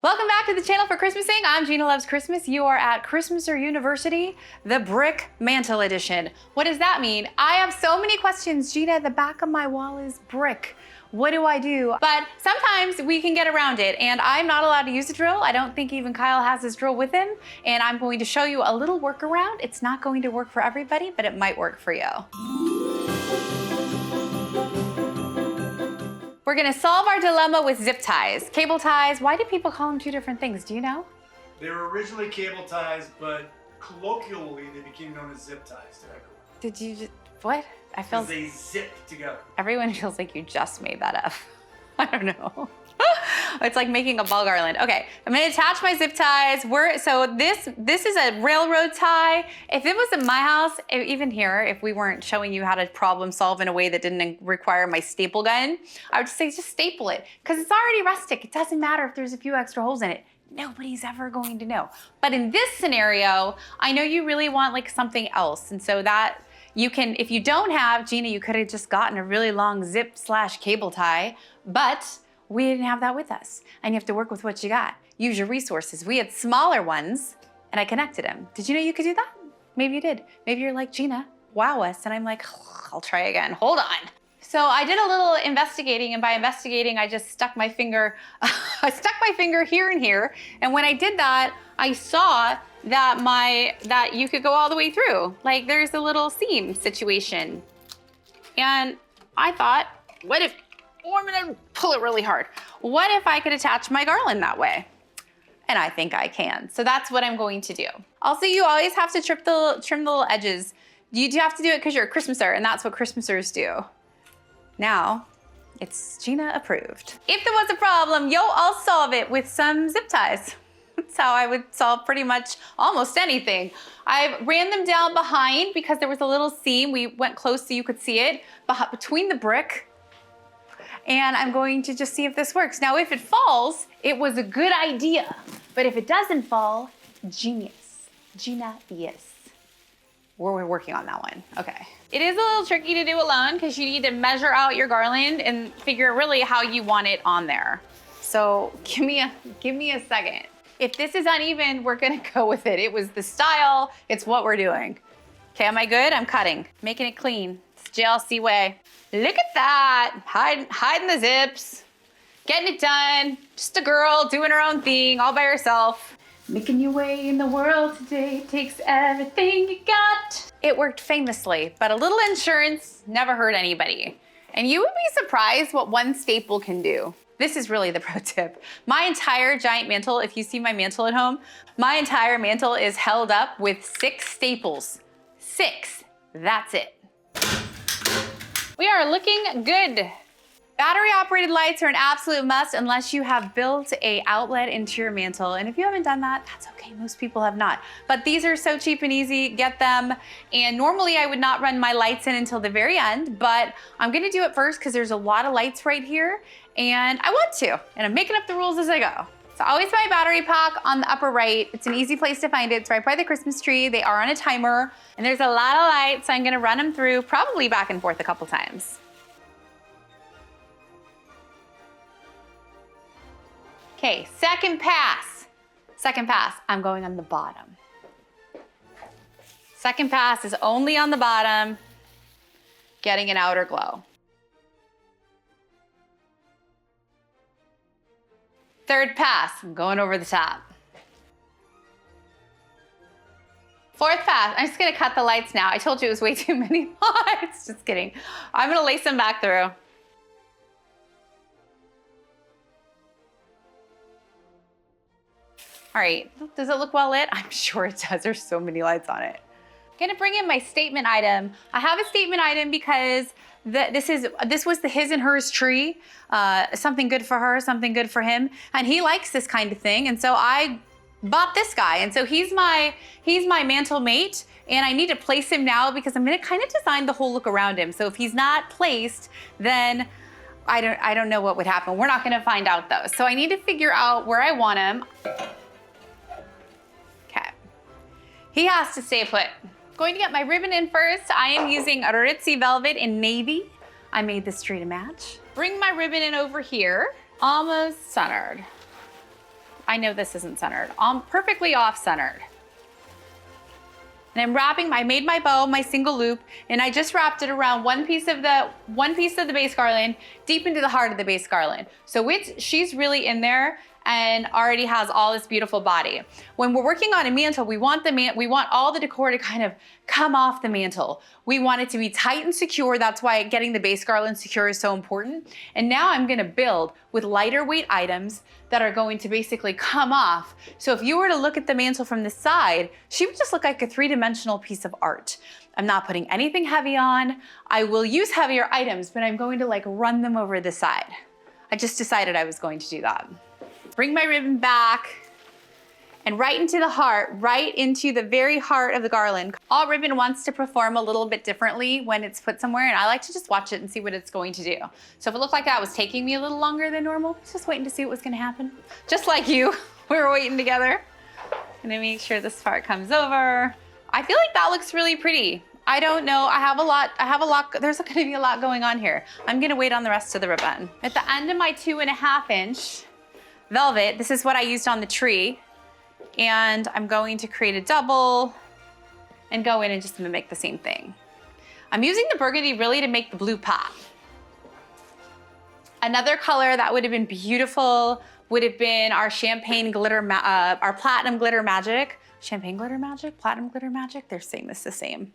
Welcome back to the channel for Christmasing. I'm Gina Loves Christmas. You are at Christmas or University, the Brick Mantle Edition. What does that mean? I have so many questions. Gina, the back of my wall is brick. What do I do? But sometimes we can get around it, and I'm not allowed to use a drill. I don't think even Kyle has his drill with him, and I'm going to show you a little workaround. It's not going to work for everybody, but it might work for you. We're gonna solve our dilemma with zip ties. Cable ties, why do people call them two different things? Do you know? They were originally cable ties, but colloquially they became known as zip ties to everyone. Did you just, what? I feel Because they zip together. Everyone feels like you just made that up. I don't know. It's like making a ball garland. Okay, I'm gonna attach my zip ties. So this is a railroad tie. If it was in my house, even here, if we weren't showing you how to problem solve in a way that didn't require my staple gun, I would just say just staple it, because it's already rustic. It doesn't matter if there's a few extra holes in it. Nobody's ever going to know. But in this scenario, I know you really want like something else, and so that you can, if you don't have, Gina, you could have just gotten a really long zip/cable tie, but we didn't have that with us, and you have to work with what you got. Use your resources. We had smaller ones, and I connected them. Did you know you could do that? Maybe you did. Maybe you're like, Gina, wow us, and I'm like, I'll try again, hold on. So I did a little investigating, and by investigating, I just stuck my finger, I stuck my finger here and here, and when I did that, I saw that you could go all the way through. Like there's a little seam situation. And I thought, what if, I'm gonna pull it really hard. What if I could attach my garland that way? And I think I can. So that's what I'm going to do. Also, you always have to trim the little edges. You do have to do it because you're a Christmaser, and that's what Christmasers do. Now, it's Gina approved. If there was a problem, I'll solve it with some zip ties. That's how I would solve pretty much almost anything. I ran them down behind because there was a little seam. We went close so you could see it between the brick. And I'm going to just see if this works. Now, if it falls, it was a good idea. But if it doesn't fall, genius. Gina, yes. We're working on that one. Okay. It is a little tricky to do alone because you need to measure out your garland and figure really how you want it on there. So give me a second. If this is uneven, we're gonna go with it. It was the style, it's what we're doing. Okay, am I good? I'm cutting, making it clean. It's JLC way. Look at that, hiding the zips, getting it done. Just a girl doing her own thing all by herself. Making your way in the world today takes everything you got. It worked famously, but a little insurance never hurt anybody. And you would be surprised what one staple can do. This is really the pro tip. My entire giant mantle, if you see my mantle at home, my entire mantle is held up with 6 staples. 6, that's it. We are looking good. Battery operated lights are an absolute must unless you have built an outlet into your mantle. And if you haven't done that, that's okay, most people have not. But these are so cheap and easy, get them. And normally I would not run my lights in until the very end, but I'm gonna do it first because there's a lot of lights right here and I want to, and I'm making up the rules as I go. So always my battery pack on the upper right. It's an easy place to find it. It's right by the Christmas tree. They are on a timer and there's a lot of lights. So I'm gonna run them through probably back and forth a couple times. Okay, second pass. Second pass, I'm going on the bottom. Second pass is only on the bottom, getting an outer glow. Third pass, I'm going over the top. Fourth pass, I'm just gonna cut the lights now. I told you it was way too many lights, just kidding. I'm gonna lace them back through. All right, does it look well lit? I'm sure it does, there's so many lights on it. I'm gonna bring in my statement item. I have a statement item because this was the his and hers tree. Something good for her, something good for him. And he likes this kind of thing. And so I bought this guy. And so he's my mantle mate. And I need to place him now because I'm gonna kind of design the whole look around him. So if he's not placed, then I don't know what would happen. We're not gonna find out though. So I need to figure out where I want him. Okay, he has to stay put. Going to get my ribbon in first. I am using a ritzy velvet in navy. I made this tree to match. Bring my ribbon in over here, almost centered. I know this isn't centered. I'm perfectly off-centered. And I'm wrapping, I made my bow, my single loop, and I just wrapped it around one piece of the base garland, deep into the heart of the base garland. So she's really in there and already has all this beautiful body. When we're working on a mantle, we want all the decor to kind of come off the mantle. We want it to be tight and secure. That's why getting the base garland secure is so important. And now I'm gonna build with lighter weight items that are going to basically come off. So if you were to look at the mantle from the side, she would just look like a three-dimensional piece of art. I'm not putting anything heavy on. I will use heavier items, but I'm going to like run them over the side. I just decided I was going to do that. Bring my ribbon back and right into the heart, right into the very heart of the garland. All ribbon wants to perform a little bit differently when it's put somewhere, and I like to just watch it and see what it's going to do. So if it looked like that was taking me a little longer than normal, I was just waiting to see what was gonna happen. Just like you, we were waiting together. Gonna make sure this part comes over. I feel like that looks really pretty. I don't know, I have a lot, there's gonna be a lot going on here. I'm gonna wait on the rest of the ribbon. At the end of my 2.5 inch velvet, this is what I used on the tree, and I'm going to create a double and go in and just mimic the same thing. I'm using the burgundy really to make the blue pop. Another color that would have been beautiful would have been our champagne glitter, our platinum glitter magic. Champagne glitter magic, platinum glitter magic, they're saying this the same.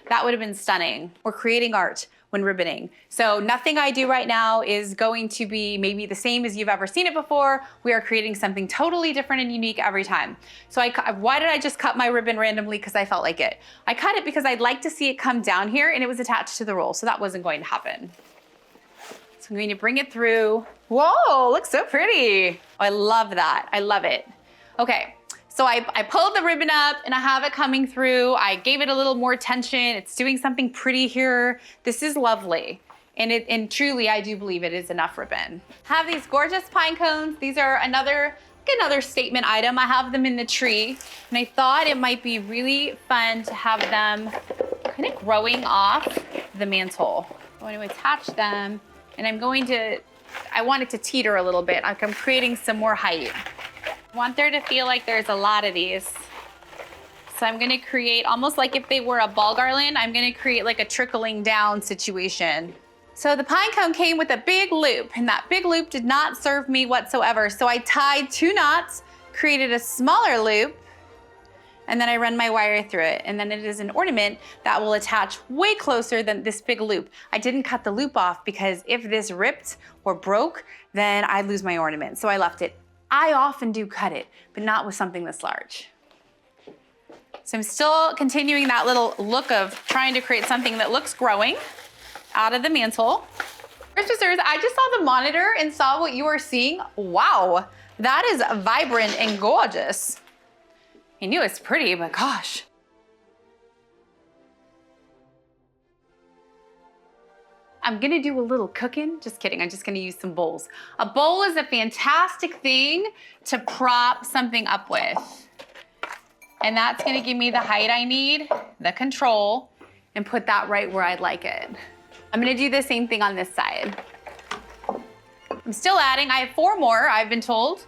That would have been stunning. We're creating art when ribboning. So nothing I do right now is going to be maybe the same as you've ever seen it before. We are creating something totally different and unique every time. So why did I just cut my ribbon randomly? Because I felt like it. I cut it because I'd like to see it come down here, and it was attached to the roll, so that wasn't going to happen. So I'm going to bring it through. Whoa, looks so pretty. Oh, I love that, I love it. Okay. So I pulled the ribbon up and I have it coming through. I gave it a little more tension. It's doing something pretty here. This is lovely. And truly, I do believe it is enough ribbon. I have these gorgeous pine cones. These are another statement item. I have them in the tree. And I thought it might be really fun to have them kind of growing off the mantle. I'm going to attach them, and I want it to teeter a little bit. Like I'm creating some more height. I want there to feel like there's a lot of these. So I'm gonna create, almost like if they were a ball garland, I'm gonna create like a trickling down situation. So the pine cone came with a big loop, and that big loop did not serve me whatsoever. So I tied 2 knots, created a smaller loop, and then I run my wire through it. And then it is an ornament that will attach way closer than this big loop. I didn't cut the loop off because if this ripped or broke, then I'd lose my ornament. So I left it. I often do cut it, but not with something this large. So I'm still continuing that little look of trying to create something that looks growing out of the mantle. Christmasers, I just saw the monitor and saw what you are seeing. Wow, that is vibrant and gorgeous. I knew it's pretty, but gosh. I'm gonna do a little cooking. Just kidding, I'm just gonna use some bowls. A bowl is a fantastic thing to prop something up with. And that's gonna give me the height I need, the control, and put that right where I'd like it. I'm gonna do the same thing on this side. I'm still adding, I have 4 more, I've been told.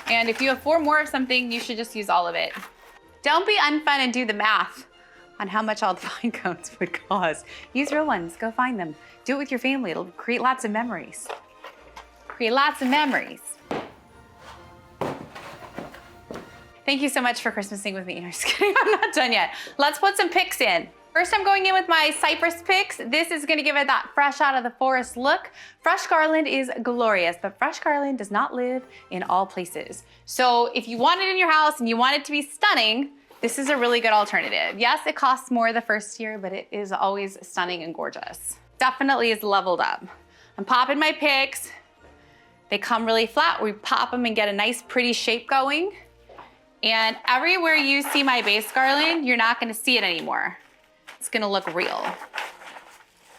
And if you have 4 more of something, you should just use all of it. Don't be unfun and do the math on how much all the pine cones would cost. Use real ones, go find them. Do it with your family, it'll create lots of memories. Create lots of memories. Thank you so much for Christmasing with me. I'm just kidding, I'm not done yet. Let's put some picks in. First, I'm going in with my cypress picks. This is gonna give it that fresh out of the forest look. Fresh garland is glorious, but fresh garland does not live in all places. So if you want it in your house and you want it to be stunning, this is a really good alternative. Yes, it costs more the first year, but it is always stunning and gorgeous. Definitely is leveled up. I'm popping my picks. They come really flat. We pop them and get a nice pretty shape going. And everywhere you see my base garland, you're not gonna see it anymore. It's gonna look real.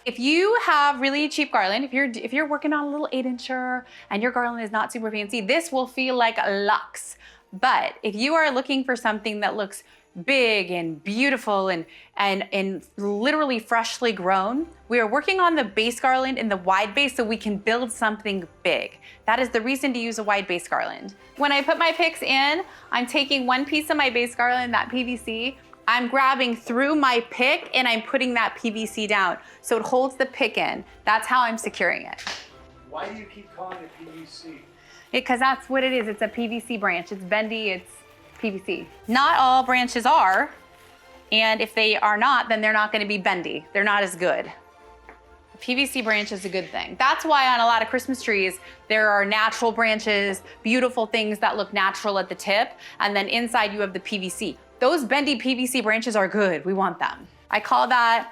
If you have really cheap garland, if you're working on a little 8-incher and your garland is not super fancy, this will feel like luxe. But if you are looking for something that looks big and beautiful and literally freshly grown. We are working on the base garland in the wide base so we can build something big. That is the reason to use a wide base garland. When I put my picks in, I'm taking one piece of my base garland, that PVC, I'm grabbing through my pick and I'm putting that PVC down so it holds the pick in. That's how I'm securing it. Why do you keep calling it PVC? Because that's what it is. It's a PVC branch. It's bendy, it's PVC. Not all branches are, and if they are not, then they're not going to be bendy. They're not as good. A PVC branch is a good thing. That's why on a lot of Christmas trees, there are natural branches, beautiful things that look natural at the tip, and then inside you have the PVC. Those bendy PVC branches are good. We want them. I call that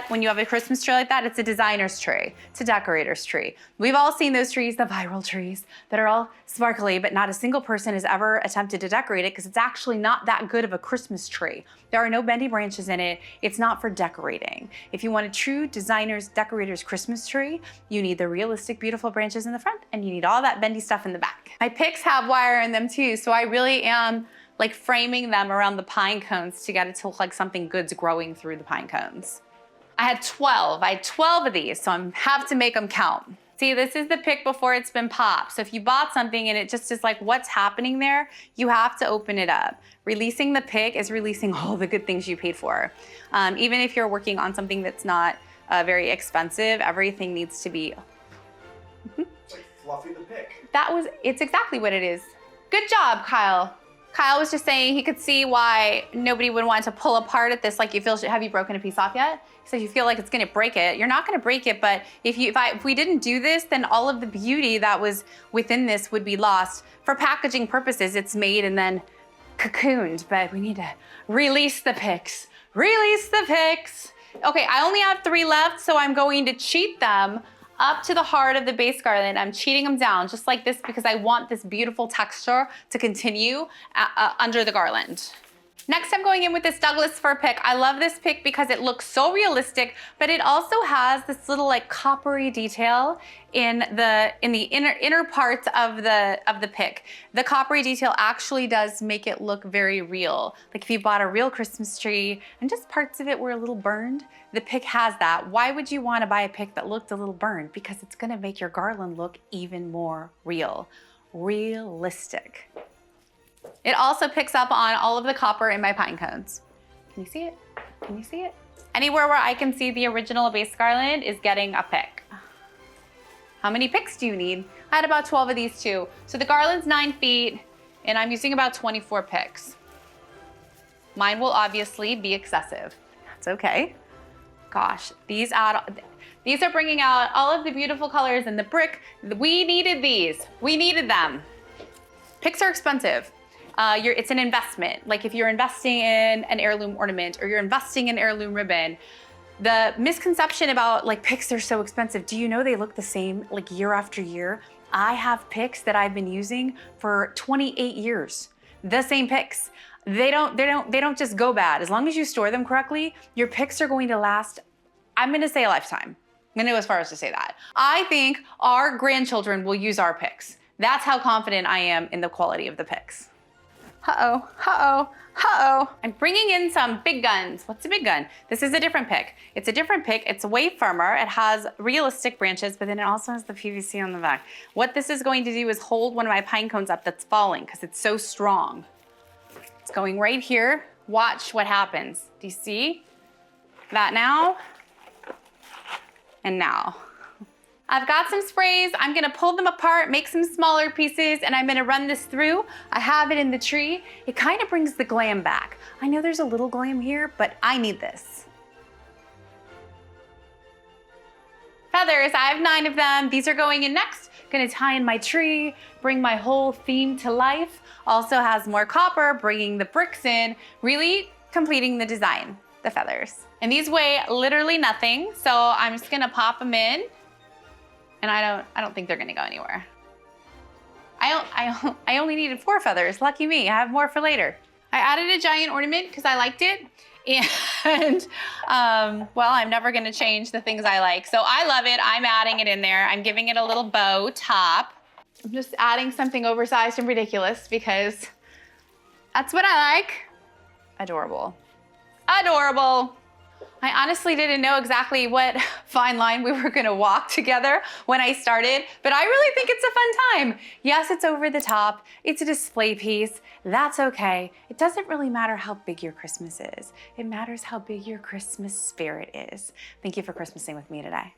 when you have a Christmas tree like that, it's a designer's tree. It's a decorator's tree. We've all seen those trees, the viral trees that are all sparkly, but not a single person has ever attempted to decorate it because it's actually not that good of a Christmas tree. There are no bendy branches in it. It's not for decorating. If you want a true designer's, decorator's Christmas tree, you need the realistic, beautiful branches in the front and you need all that bendy stuff in the back. My picks have wire in them too, so I really am like framing them around the pine cones to get it to look like something good's growing through the pine cones. I had 12 of these, so I have to make them count. See, this is the pick before it's been popped. So if you bought something and it just is like, what's happening there? You have to open it up. Releasing the pick is releasing all the good things you paid for. Even if you're working on something that's not very expensive, everything needs to be. It's like fluffy the pick. It's exactly what it is. Good job, Kyle. Kyle was just saying he could see why nobody would want to pull apart at this. Like have you broken a piece off yet? He said you feel like it's gonna break it. You're not gonna break it, but if we didn't do this, then all of the beauty that was within this would be lost. For packaging purposes, it's made and then cocooned, but we need to release the picks. Release the picks. Okay, I only have 3 left, so I'm going to cheat them up to the heart of the base garland. I'm cheating them down just like this because I want this beautiful texture to continue under the garland. Next, I'm going in with this Douglas fir pick. I love this pick because it looks so realistic, but it also has this little like coppery detail in the inner parts of the pick. The coppery detail actually does make it look very real. Like if you bought a real Christmas tree and just parts of it were a little burned, the pick has that. Why would you want to buy a pick that looked a little burned? Because it's gonna make your garland look even more real, realistic. It also picks up on all of the copper in my pine cones. Can you see it? Can you see it? Anywhere where I can see the original base garland is getting a pick. How many picks do you need? I had about 12 of these too. So the garland's 9 feet and I'm using about 24 picks. Mine will obviously be excessive. That's okay. Gosh, these are bringing out all of the beautiful colors and the brick. We needed these. We needed them. Picks are expensive. It's an investment. Like if you're investing in an heirloom ornament or you're investing in heirloom ribbon, the misconception about like picks are so expensive. Do you know they look the same like year after year? I have picks that I've been using for 28 years. The same picks. They don't just go bad. As long as you store them correctly, your picks are going to last, I'm gonna say a lifetime. I'm gonna go as far as to say that. I think our grandchildren will use our picks. That's how confident I am in the quality of the picks. Uh-oh, uh-oh, uh-oh. I'm bringing in some big guns. What's a big gun? This is a different pick. It's a different pick. It's way firmer. It has realistic branches, but then it also has the PVC on the back. What this is going to do is hold one of my pine cones up that's falling because it's so strong. It's going right here. Watch what happens. Do you see that now? And now. I've got some sprays. I'm gonna pull them apart, make some smaller pieces, and I'm gonna run this through. I have it in the tree. It kind of brings the glam back. I know there's a little glam here, but I need this. Feathers, I have 9 of them. These are going in next. Gonna tie in my tree, bring my whole theme to life. Also has more copper, bringing the bricks in, really completing the design, the feathers. And these weigh literally nothing, so I'm just gonna pop them in. And I don't think they're gonna go anywhere. I only needed 4 feathers. Lucky me, I have more for later. I added a giant ornament because I liked it. And well, I'm never gonna change the things I like. So I love it, I'm adding it in there. I'm giving it a little bow top. I'm just adding something oversized and ridiculous because that's what I like. Adorable. Adorable. I honestly didn't know exactly what fine line we were gonna walk together when I started, but I really think it's a fun time. Yes, it's over the top. It's a display piece. That's okay. It doesn't really matter how big your Christmas is. It matters how big your Christmas spirit is. Thank you for Christmasing with me today.